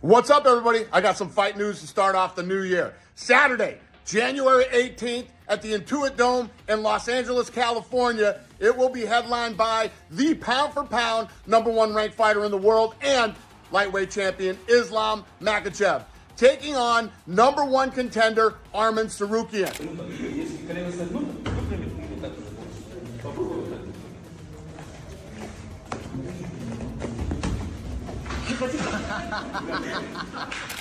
What's up, everybody? I got some fight news to start off the new year. Saturday, January 18th at the Intuit Dome in Los Angeles, California. It will be headlined by the pound-for-pound #1 ranked fighter in the world and lightweight champion Islam Makhachev, taking on #1 contender Arman Tsarukyan.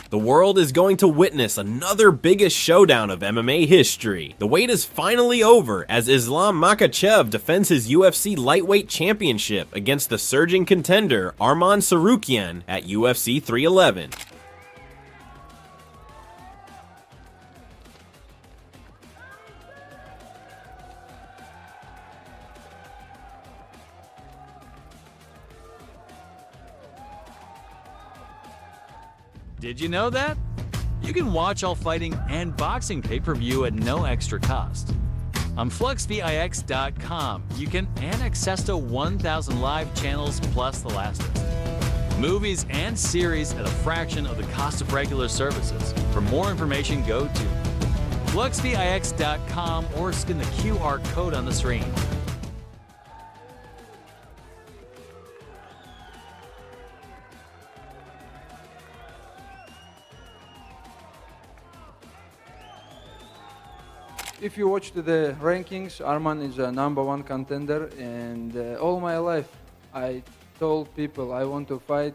The world is going to witness another biggest showdown of MMA history. The wait is finally over as Islam Makhachev defends his UFC lightweight championship against the surging contender Arman Tsarukyan at UFC 311. Did you know that? You can watch all fighting and boxing pay-per-view at no extra cost. On FluxVIX.com, you can access to 1,000 live channels plus The Last of Us. Movies and series at a fraction of the cost of regular services. For more information, go to FluxVIX.com or scan the QR code on the screen. If you watch the rankings, Arman is a #1 contender, and all my life I told people I want to fight.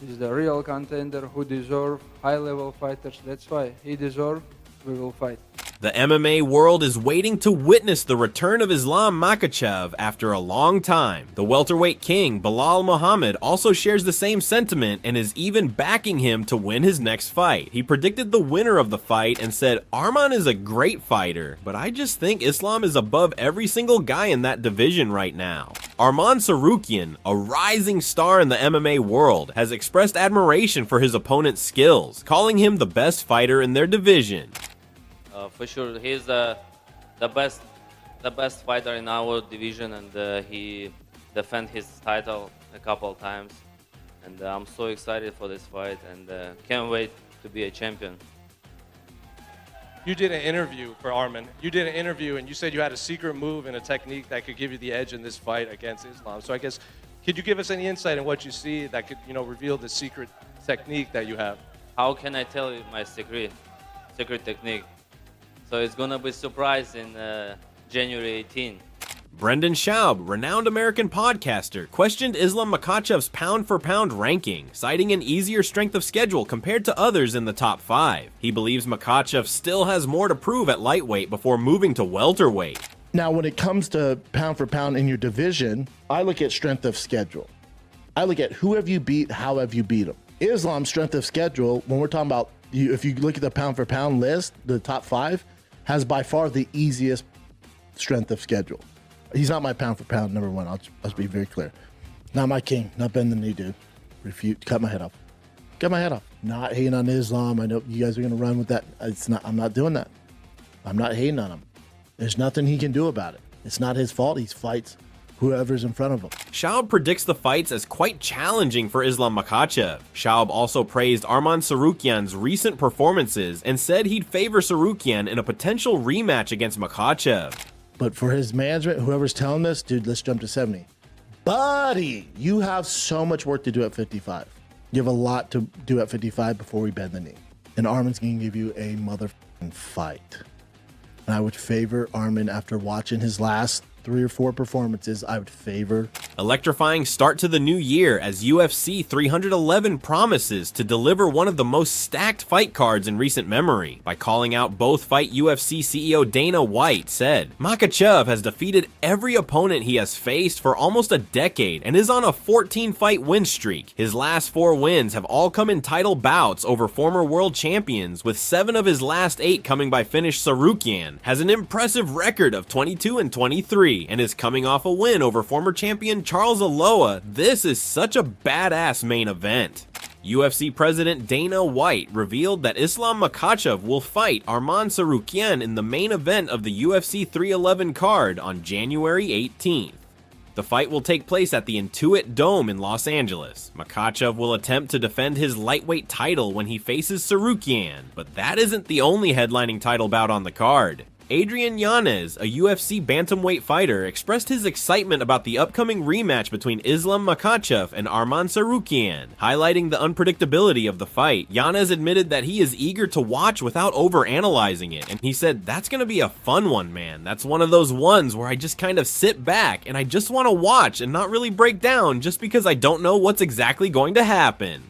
He's the real contender who deserve high-level fighters. That's why he deserves. We will fight. The MMA world is waiting to witness the return of Islam Makhachev after a long time. The welterweight king, Belal Muhammad, also shares the same sentiment and is even backing him to win his next fight. He predicted the winner of the fight and said, "Arman is a great fighter, but I just think Islam is above every single guy in that division right now." Arman Tsarukyan, a rising star in the MMA world, has expressed admiration for his opponent's skills, calling him the best fighter in their division. For sure, he's the best fighter in our division, and he defended his title a couple of times. And I'm so excited for this fight, and can't wait to be a champion. You did an interview for Arman. You did an interview, and you said you had a secret move and a technique that could give you the edge in this fight against Islam. So I guess, could you give us any insight in what you see that could, reveal the secret technique that you have? How can I tell you my secret technique? So it's gonna be a surprise in January 18. Brendan Schaub, renowned American podcaster, questioned Islam Makhachev's pound-for-pound ranking, citing an easier strength of schedule compared to others in the top 5. He believes Makhachev still has more to prove at lightweight before moving to welterweight. Now, when it comes to pound for pound in your division, I look at strength of schedule. I look at who have you beat, how have you beat them. Islam's strength of schedule, when we're talking about, if you look at the pound for pound list, the top 5, has by far the easiest strength of schedule. He's not my pound for pound #1. I'll be very clear. Not my king. Not bend the knee, dude. Refute. Cut my head off. Cut my head off. Not hating on Islam. I know you guys are gonna run with that. I'm not doing that. I'm not hating on him. There's nothing he can do about it. It's not his fault. He fights whoever's in front of him. Schaub predicts the fights as quite challenging for Islam Makhachev. Schaub also praised Arman Tsarukyan's recent performances and said he'd favor Tsarukyan in a potential rematch against Makhachev. But for his management, whoever's telling this, dude, let's jump to 70. Buddy, you have so much work to do at 55. You have a lot to do at 55 before we bend the knee. And Arman's going to give you a motherfucking fight. And I would favor Arman after watching his last 3 or 4 performances. I would favor. Electrifying start to the new year as UFC 311 promises to deliver one of the most stacked fight cards in recent memory. By calling out both fight UFC CEO Dana White said, "Makhachev has defeated every opponent he has faced for almost a decade and is on a 14-fight win streak. His last 4 wins have all come in title bouts over former world champions, with 7 of his last 8 coming by finish. Tsarukyan has an impressive record of 22-23 and is coming off a win over former champion Charles Aloa. This is such a badass main event." UFC President Dana White revealed that Islam Makhachev will fight Arman Tsarukyan in the main event of the UFC 311 card on January 18th. The fight will take place at the Intuit Dome in Los Angeles. Makhachev will attempt to defend his lightweight title when he faces Tsarukyan, but that isn't the only headlining title bout on the card. Adrian Yanez, a UFC bantamweight fighter, expressed his excitement about the upcoming rematch between Islam Makhachev and Arman Tsarukyan. Highlighting the unpredictability of the fight, Yanez admitted that he is eager to watch without overanalyzing it, and he said, "That's gonna be a fun one, man. That's one of those ones where I just kind of sit back and I just want to watch and not really break down just because I don't know what's exactly going to happen."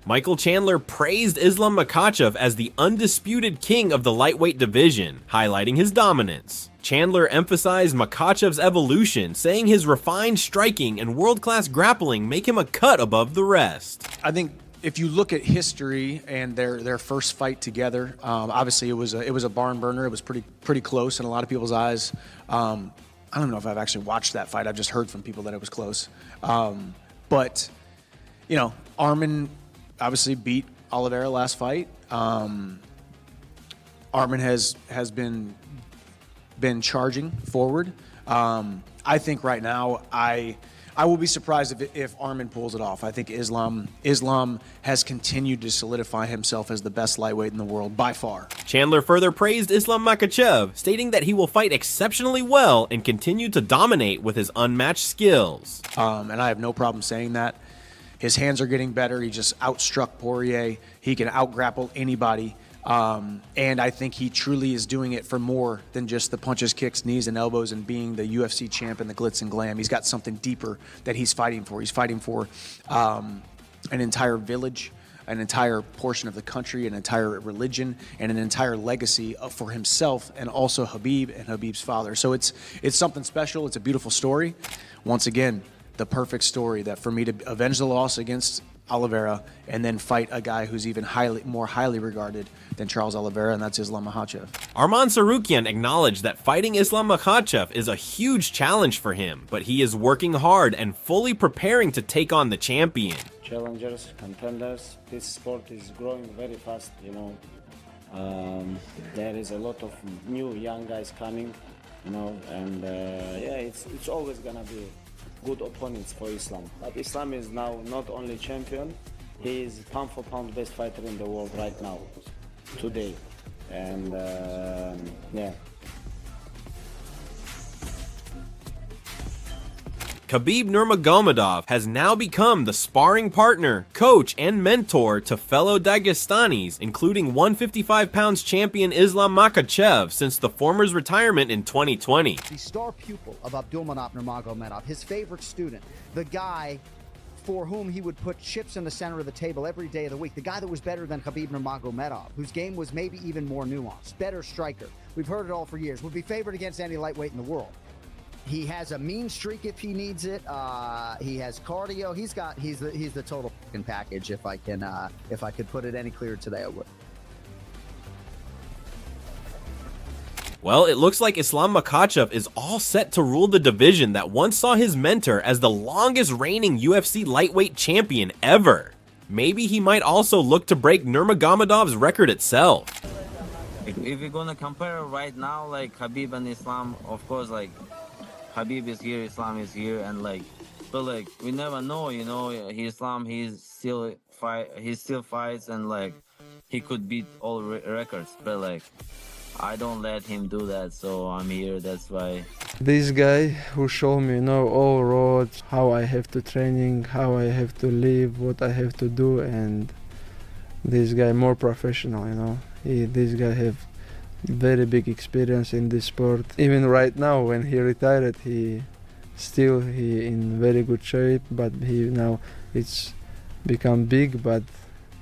Michael Chandler praised Islam Makhachev as the undisputed king of the lightweight division, highlighting his dominance. Chandler emphasized Makhachev's evolution, saying his refined striking and world-class grappling make him a cut above the rest. I think if you look at history and their first fight together, obviously it was a barn burner. It was pretty close in a lot of people's eyes. I don't know if I've actually watched that fight. I've just heard from people that it was close. But you know, Arman obviously beat Oliveira last fight. Arman has been charging forward. I think right now I will be surprised if Arman pulls it off. I think Islam has continued to solidify himself as the best lightweight in the world by far. Chandler further praised Islam Makhachev, stating that he will fight exceptionally well and continue to dominate with his unmatched skills. And I have no problem saying that. His hands are getting better. He just outstruck Poirier. He can out-grapple anybody. And I think he truly is doing it for more than just the punches, kicks, knees, and elbows and being the UFC champ and the glitz and glam. He's got something deeper that he's fighting for. He's fighting for an entire village, an entire portion of the country, an entire religion, and an entire legacy for himself and also Khabib and Khabib's father. So it's something special. It's a beautiful story. Once again, the perfect story that for me to avenge the loss against Oliveira and then fight a guy who's even more highly regarded than Charles Oliveira, and that's Islam Makhachev. Arman Tsarukyan acknowledged that fighting Islam Makhachev is a huge challenge for him, but he is working hard and fully preparing to take on the champion. Challengers, contenders, this sport is growing very fast, you know. There is a lot of new young guys coming, you know, and yeah, it's always gonna be good opponents for Islam. But Islam is now not only champion, he is pound for pound best fighter in the world right now, today. And yeah. Khabib Nurmagomedov has now become the sparring partner, coach, and mentor to fellow Dagestanis, including 155 pounds champion Islam Makhachev since the former's retirement in 2020. The star pupil of Abdulmanap Nurmagomedov, his favorite student, the guy for whom he would put chips in the center of the table every day of the week, the guy that was better than Khabib Nurmagomedov, whose game was maybe even more nuanced, better striker. We've heard it all for years. Would be favored against any lightweight in the world. He has a mean streak if he needs it. He has cardio. He's the total fucking package. If I could put it any clearer today, I would. Well, it looks like Islam Makhachev is all set to rule the division that once saw his mentor as the longest reigning UFC lightweight champion ever. Maybe he might also look to break Nurmagomedov's record itself. If we're gonna compare right now, like Khabib and Islam, of course, like Khabib is here, Islam is here, and like, but like we never know, you know. Islam, he still fights, and like he could beat all records, but like I don't let him do that, so I'm here. That's why. This guy who showed me, you know, all roads, how I have to training, how I have to live, what I have to do, and this guy more professional, you know. This guy have very big experience in this sport. Even right now, when he retired, he in very good shape, but he now it's become big, but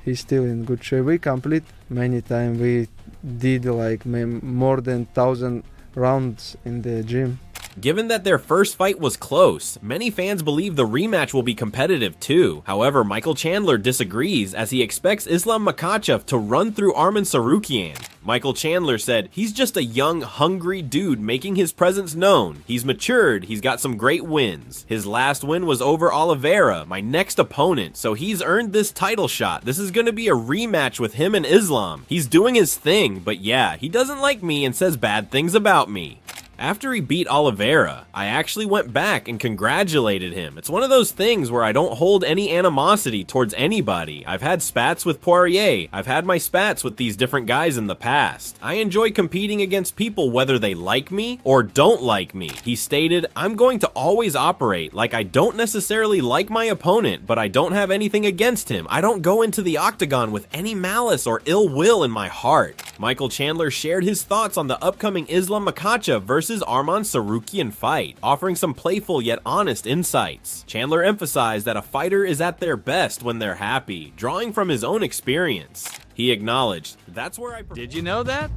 he's still in good shape. We complete many times. We did like more than 1,000 rounds in the gym. Given that their first fight was close, many fans believe the rematch will be competitive too. However, Michael Chandler disagrees as he expects Islam Makhachev to run through Arman Tsarukyan. Michael Chandler said, "He's just a young, hungry dude making his presence known. He's matured, he's got some great wins. His last win was over Oliveira, my next opponent, so he's earned this title shot. This is going to be a rematch with him and Islam. He's doing his thing, but yeah, he doesn't like me and says bad things about me." After he beat Oliveira, I actually went back and congratulated him. It's one of those things where I don't hold any animosity towards anybody. I've had spats with Poirier. I've had my spats with these different guys in the past. I enjoy competing against people whether they like me or don't like me. He stated, I'm going to always operate like I don't necessarily like my opponent, but I don't have anything against him. I don't go into the octagon with any malice or ill will in my heart. Michael Chandler shared his thoughts on the upcoming Islam Makhachev versus Arman Tsarukyan fight, offering some playful yet honest insights. Chandler emphasized that a fighter is at their best when they're happy, drawing from his own experience. He acknowledged, that's where I... Did you know that?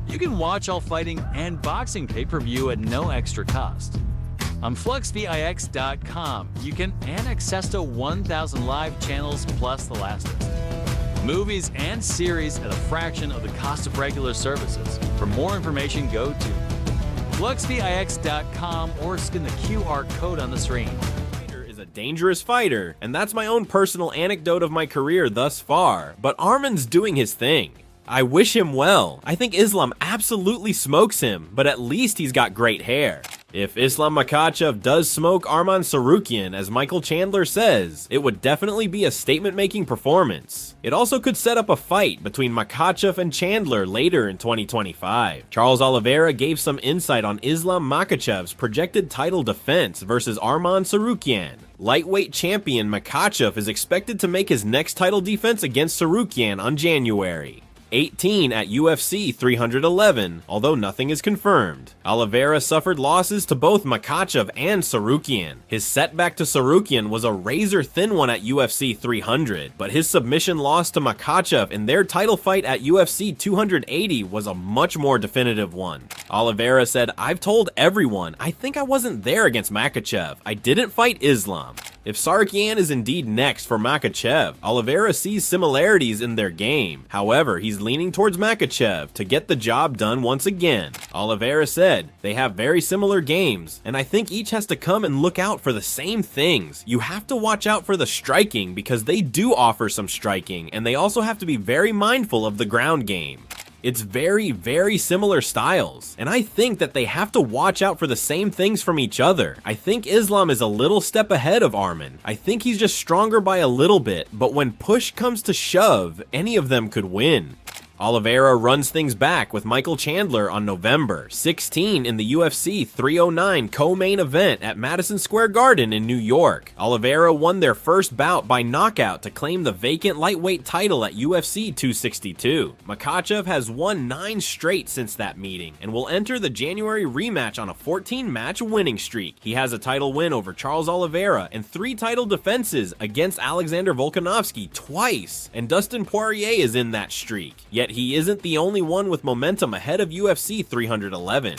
You can watch all fighting and boxing pay-per-view at no extra cost. On FluxVIX.com, you can access to 1,000 live channels plus the last movies and series at a fraction of the cost of regular services. For more information, go to FluxVIX.com or scan the QR code on the screen. Is a dangerous fighter, and that's my own personal anecdote of my career thus far, but Arman's doing his thing. I wish him well. I think Islam absolutely smokes him, but at least he's got great hair. If Islam Makhachev does smoke Arman Tsarukyan, as Michael Chandler says, it would definitely be a statement-making performance. It also could set up a fight between Makhachev and Chandler later in 2025. Charles Oliveira gave some insight on Islam Makhachev's projected title defense versus Arman Tsarukyan. Lightweight champion Makhachev is expected to make his next title defense against Tsarukyan on January 18 at UFC 311, although nothing is confirmed. Oliveira suffered losses to both Makhachev and Tsarukyan. His setback to Tsarukyan was a razor-thin one at UFC 300, but his submission loss to Makhachev in their title fight at UFC 280 was a much more definitive one. Oliveira said, I've told everyone, I think I wasn't there against Makhachev. I didn't fight Islam. If Tsarukyan is indeed next for Makhachev, Oliveira sees similarities in their game. However, he's leaning towards Makhachev to get the job done once again. Oliveira said, they have very similar games, and I think each has to come and look out for the same things. You have to watch out for the striking because they do offer some striking, and they also have to be very mindful of the ground game. It's very, very similar styles, and I think that they have to watch out for the same things from each other. I think Islam is a little step ahead of Arman. I think he's just stronger by a little bit, but when push comes to shove, any of them could win. Oliveira runs things back with Michael Chandler on November 16 in the UFC 309 co-main event at Madison Square Garden in New York. Oliveira won their first bout by knockout to claim the vacant lightweight title at UFC 262. Makhachev has won 9 straight since that meeting and will enter the January rematch on a 14-match winning streak. He has a title win over Charles Oliveira and 3 title defenses against Alexander Volkanovski twice, and Dustin Poirier is in that streak. Yet he isn't the only one with momentum ahead of UFC 311.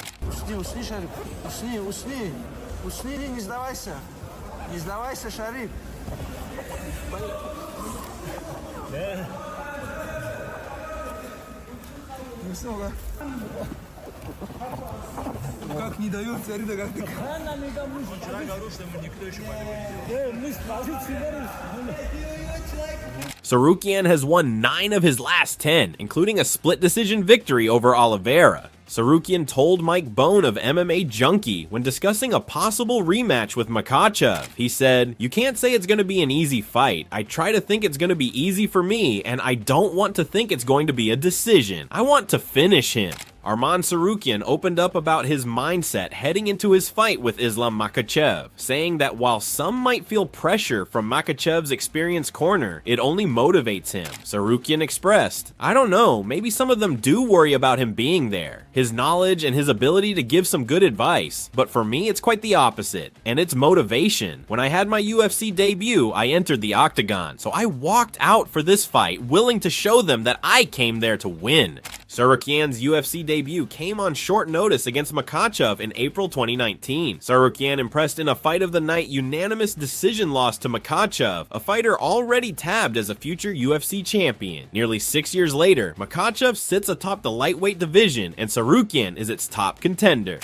Tsarukyan has won 9 of his last 10, including a split decision victory over Oliveira. Tsarukyan told Mike Bone of MMA Junkie when discussing a possible rematch with Makhachev. He said, "You can't say it's going to be an easy fight. I try to think it's going to be easy for me, and I don't want to think it's going to be a decision. I want to finish him." Arman Tsarukyan opened up about his mindset heading into his fight with Islam Makhachev, saying that while some might feel pressure from Makhachev's experienced corner, it only motivates him. Tsarukyan expressed, "I don't know, maybe some of them do worry about him being there, his knowledge and his ability to give some good advice, but for me it's quite the opposite, and it's motivation. When I had my UFC debut, I entered the octagon, so I walked out for this fight willing to show them that I came there to win." Tsarukyan's UFC debut came on short notice against Makhachev in April 2019. Tsarukyan impressed in a fight of the night unanimous decision loss to Makhachev, a fighter already tabbed as a future UFC champion. Nearly 6 years later, Makhachev sits atop the lightweight division and Tsarukyan is its top contender.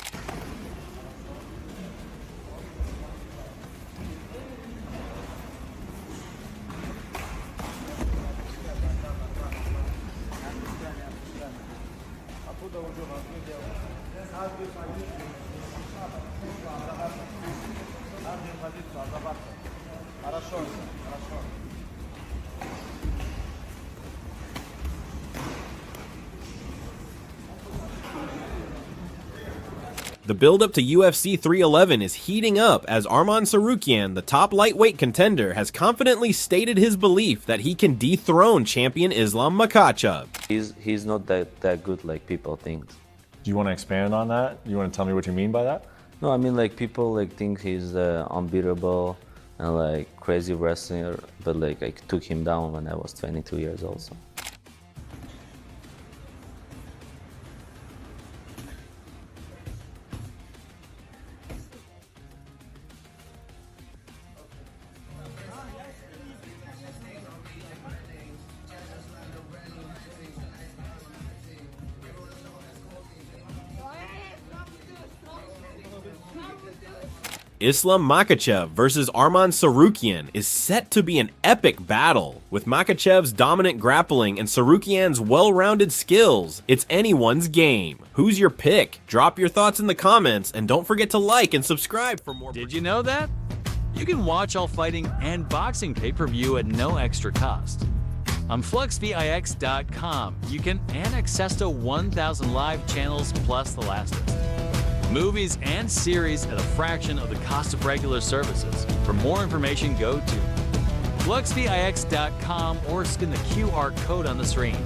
The build-up to UFC 311 is heating up as Arman Tsarukyan, the top lightweight contender, has confidently stated his belief that he can dethrone champion Islam Makhachev. He's not that good like people think. Do you want to expand on that? Do you want to tell me what you mean by that? No, I mean like people like think he's unbeatable and like crazy wrestler, but like I took him down when I was 22 years old. So. Islam Makhachev versus Arman Tsarukyan is set to be an epic battle. With Makhachev's dominant grappling and Tsarukyan's well-rounded skills, it's anyone's game. Who's your pick? Drop your thoughts in the comments, and don't forget to like and subscribe for more. Did you know that? You can watch all fighting and boxing pay-per-view at no extra cost. On FluxVIX.com, you can access to 1,000 live channels plus the lastest. Movies and series at a fraction of the cost of regular services. For more information, go to FluxVIX.com or scan the QR code on the screen.